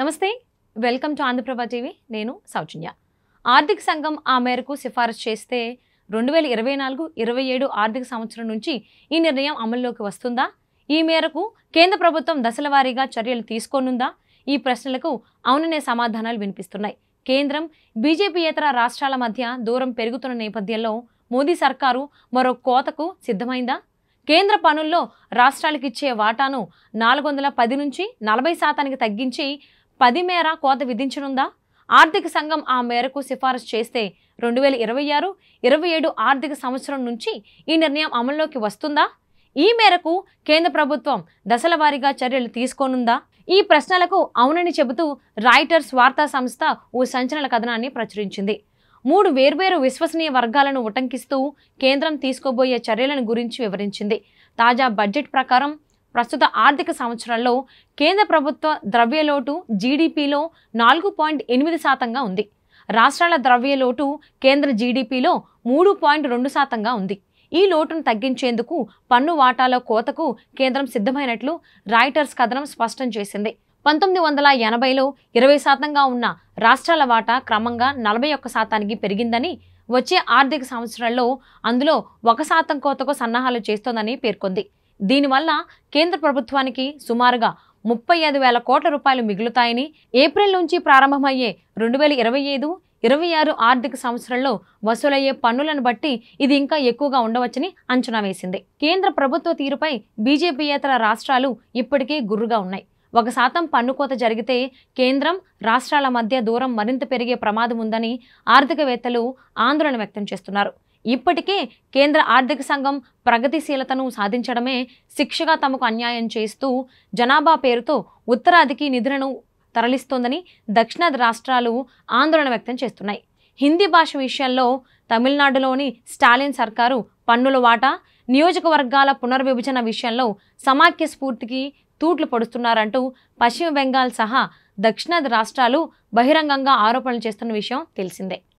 నమస్తే, welcome to Andhraprabha TV. నేను సౌజన్య. ఆర్థిక సంఘం ఆ మేరకు సిఫారసు చేస్తే 2024-27 ఆర్థిక సంవత్సరం నుంచి ఈ నిర్ణయం అమల్లోకి వస్తుందా? ఈ మేరకు కేంద్ర ప్రభుత్వం దశల వారీగా చర్యలు తీసుకోనుందా? ఈ ప్రశ్నలకు అవుననే సమాధానాలు వినిపిస్తున్నాయి. కేంద్రం, బీజేపీయేతర రాష్ట్రాల మధ్య దూరం పెరుగుతున్న నేపథ్యంలో మోదీ సర్కారు మరో కోతకు సిద్ధమైందా? కేంద్ర పనుల్లో రాష్ట్రాలకు ఇచ్చే వాటాను 410 నుంచి 40% తగ్గించి 10 మేర కోత విధించనుందా? ఆర్థిక సంఘం ఆ మేరకు సిఫారసు చేస్తే 2026-27 ఆర్థిక సంవత్సరం నుంచి ఈ నిర్ణయం అమల్లోకి వస్తుందా? ఈ మేరకు కేంద్ర ప్రభుత్వం దశల వారీగా చర్యలు తీసుకోనుందా? ఈ ప్రశ్నలకు అవునని చెబుతూ రాయిటర్స్ వార్తా సంస్థ ఓ సంచలన కథనాన్ని ప్రచురించింది. 3 వేర్వేరు విశ్వసనీయ వర్గాలను ఉటంకిస్తూ కేంద్రం తీసుకోబోయే చర్యలను గురించి వివరించింది. తాజా బడ్జెట్ ప్రకారం ప్రస్తుత ఆర్థిక సంవత్సరంలో కేంద్ర ప్రభుత్వ ద్రవ్యలోటు జీడీపీలో 4.8% ఉంది. రాష్ట్రాల ద్రవ్యలోటు కేంద్ర జీడీపీలో 3.2% ఉంది. ఈ లోటును తగ్గించేందుకు పన్ను వాటాల కోతకు కేంద్రం సిద్ధమైనట్లు రాయిటర్స్ కథనం స్పష్టం చేసింది. 1980లో 20%గా ఉన్న రాష్ట్రాల వాటా క్రమంగా 41%కి పెరిగిందని, వచ్చే ఆర్థిక సంవత్సరంలో అందులో 1% కోతకు సన్నాహాలు చేస్తోందని పేర్కొంది. దీనివల్ల కేంద్ర ప్రభుత్వానికి సుమారుగా 35,000 కోట్ల రూపాయలు మిగులుతాయని, ఏప్రిల్ నుంచి ప్రారంభమయ్యే 2025-26 ఆర్థిక సంవత్సరంలో వసూలయ్యే పన్నులను బట్టి ఇది ఇంకా ఎక్కువగా ఉండవచ్చని అంచనా వేసింది. కేంద్ర ప్రభుత్వ తీరుపై బీజేపీయేతర రాష్ట్రాలు ఇప్పటికే గుర్రుగా ఉన్నాయి. 1% పన్ను కోత జరిగితే కేంద్రం, రాష్ట్రాల మధ్య దూరం మరింత పెరిగే ప్రమాదం ఉందని ఆర్థికవేత్తలు ఆందోళన వ్యక్తం చేస్తున్నారు. ఇప్పటికే కేంద్ర ఆర్థిక సంఘం ప్రగతిశీలతను సాధించడమే శిక్షగా తమకు అన్యాయం చేస్తూ జనాభా పేరుతో ఉత్తరాదికి నిధులను తరలిస్తోందని దక్షిణాది రాష్ట్రాలు ఆందోళన వ్యక్తం చేస్తున్నాయి. హిందీ భాష విషయంలో తమిళనాడులోని స్టాలిన్ సర్కారు పన్నుల వాటా, నియోజకవర్గాల పునర్విభజన విషయంలో సమాఖ్య స్ఫూర్తికి తూట్లు పొడుస్తున్నారంటూ పశ్చిమ బెంగాల్ సహా దక్షిణాది రాష్ట్రాలు బహిరంగంగా ఆరోపణలు చేస్తున్న విషయం తెలిసిందే.